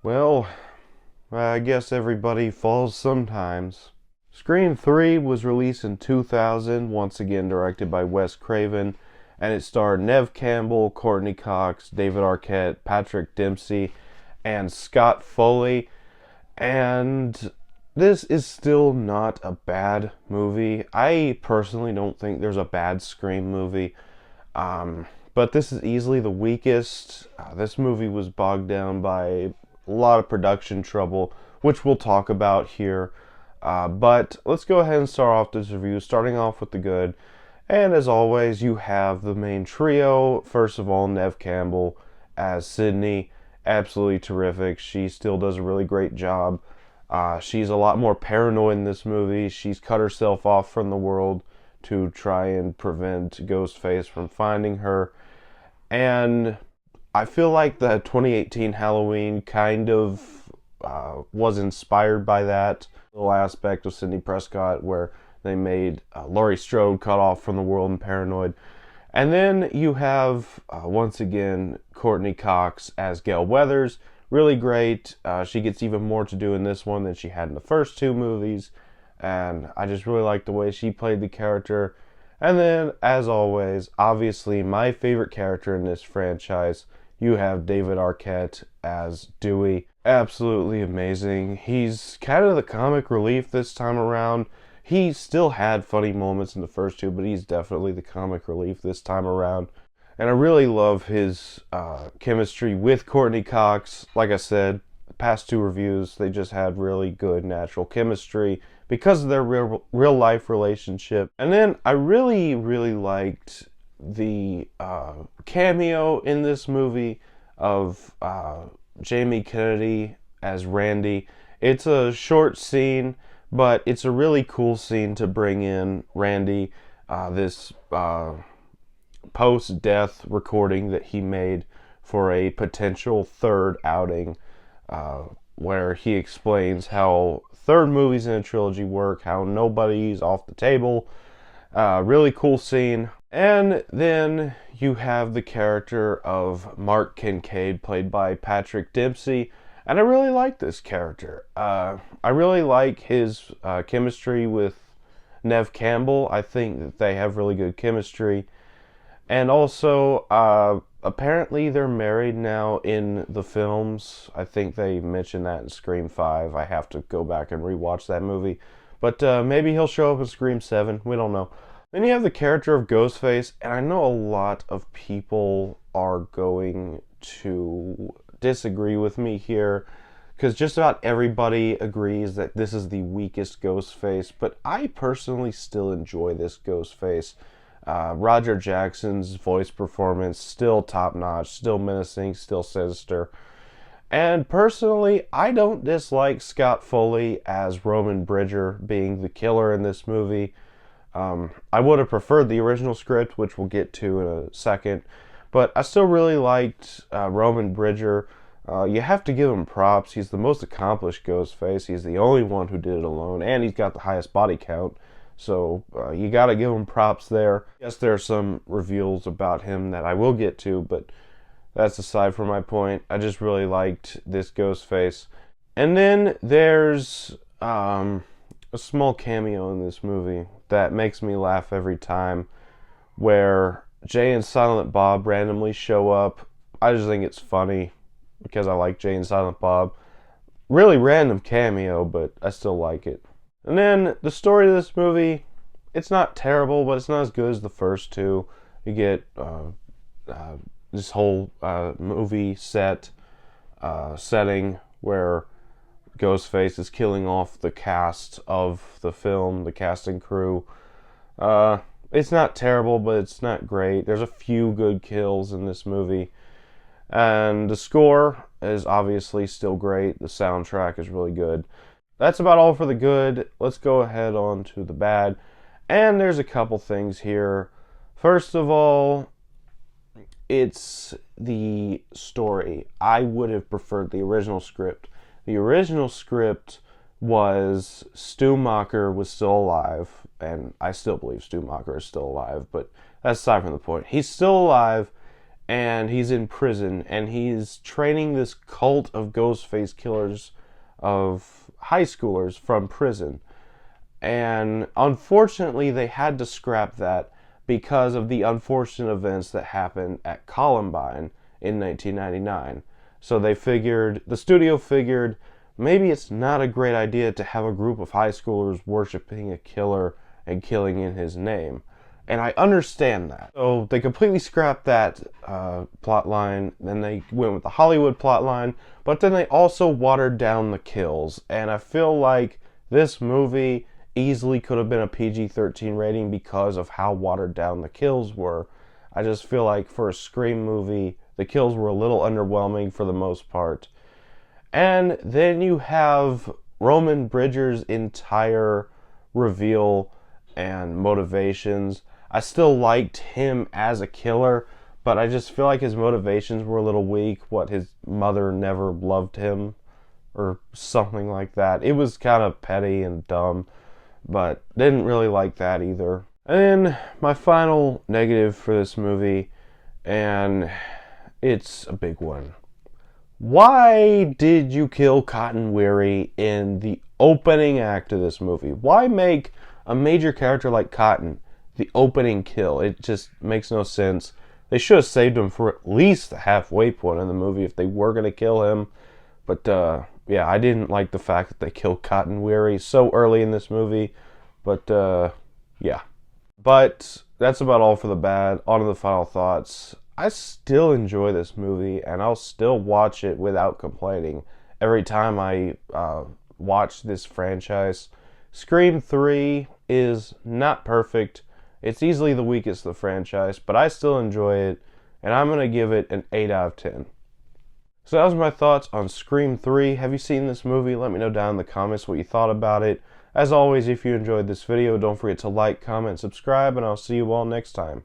Well, I guess everybody falls sometimes. Scream 3 was released in 2000, once again directed by Wes Craven, and it starred Neve Campbell, Courtney Cox, David Arquette, Patrick Dempsey, and Scott Foley. And this is still not a bad movie. I personally don't think there's a bad Scream movie. But this is easily the weakest. This movie was bogged down by a lot of production trouble, which we'll talk about here. But let's go ahead and start off this review, starting off with the good. And as always, you have the main trio. First of all, Neve Campbell as Sidney. Absolutely terrific. She still does a really great job. She's a lot more paranoid in this movie. She's cut herself off from the world to try and prevent Ghostface from finding her. And I feel like the 2018 Halloween kind of was inspired by that little aspect of Sidney Prescott where they made Laurie Strode cut off from the world and paranoid. And then you have, once again, Courtney Cox as Gale Weathers. Really great. She gets even more to do in this one than she had in the first two movies. And I just really like the way she played the character. And then, as always, obviously my favorite character in this franchise, you have David Arquette as Dewey. Absolutely amazing. He's kind of the comic relief this time around. He still had funny moments in the first two, but he's definitely the comic relief this time around. And I really love his chemistry with Courtney Cox. Like I said, the past two reviews, they just had really good natural chemistry because of their real life relationship. And then I really liked the cameo in this movie of Jamie Kennedy as Randy. It's a short scene, but it's a really cool scene to bring in Randy, this post-death recording that he made for a potential third outing, where he explains how third movies in a trilogy work, how nobody's off the table. Really cool scene. And then you have the character of Mark Kincaid, played by Patrick Dempsey. And I really like this character. I really like his chemistry with Neve Campbell. I think that they have really good chemistry. And also, apparently they're married now in the films. I think they mentioned that in Scream 5. I have to go back and rewatch that movie. But maybe he'll show up in Scream 7. We don't know. Then you have the character of Ghostface, and I know a lot of people are going to disagree with me here, because just about everybody agrees that this is the weakest Ghostface, but I personally still enjoy this Ghostface. Roger Jackson's voice performance, still top notch, still menacing, still sinister. And personally, I don't dislike Scott Foley as Roman Bridger being the killer in this movie. I would have preferred the original script, which we'll get to in a second, but I still really liked Roman Bridger. You have to give him props. He's the most accomplished Ghostface. He's the only one who did it alone, and he's got the highest body count. So you got to give him props there. Yes, there are some reveals about him that I will get to, but that's aside from my point. I just really liked this Ghostface. And then there's a small cameo in this movie that makes me laugh every time, where Jay and Silent Bob randomly show up. I just think it's funny because I like Jay and Silent Bob. Really random cameo, but I still like it. And then the story of this movie, it's not terrible, but it's not as good as the first two. You get this whole movie setting where Ghostface is killing off the cast of the film, the cast and crew. It's not terrible, but it's not great. There's a few good kills in this movie. And the score is obviously still great. The soundtrack is really good. That's about all for the good. Let's go ahead on to the bad. And there's a couple things here. First of all, it's the story. I would have preferred the original script. The original script was Stu Macher was still alive, and I still believe Stu Macher is still alive, but that's aside from the point. He's still alive, and he's in prison, and he's training this cult of Ghostface killers of high schoolers from prison. And unfortunately, they had to scrap that because of the unfortunate events that happened at Columbine in 1999. So the studio figured, maybe it's not a great idea to have a group of high schoolers worshiping a killer and killing in his name. And I understand that. So they completely scrapped that plot line. Then they went with the Hollywood plot line. But then they also watered down the kills. And I feel like this movie easily could have been a PG-13 rating because of how watered down the kills were. I just feel like for a Scream movie, the kills were a little underwhelming for the most part. And then you have Roman Bridger's entire reveal and motivations. I still liked him as a killer, but I just feel like his motivations were a little weak. What, his mother never loved him or something like that. It was kind of petty and dumb, but didn't really like that either. And then my final negative for this movie, and it's a big one. Why did you kill Cotton Weary in the opening act of this movie? Why make a major character like Cotton the opening kill? It just makes no sense. They should have saved him for at least the halfway point in the movie if they were going to kill him. But yeah, I didn't like the fact that they killed Cotton Weary so early in this movie. But yeah. But that's about all for the bad. On to the final thoughts. I still enjoy this movie, and I'll still watch it without complaining every time I watch this franchise. Scream 3 is not perfect. It's easily the weakest of the franchise, but I still enjoy it, and I'm going to give it an 8 out of 10. So that was my thoughts on Scream 3. Have you seen this movie? Let me know down in the comments what you thought about it. As always, if you enjoyed this video, don't forget to like, comment, subscribe, and I'll see you all next time.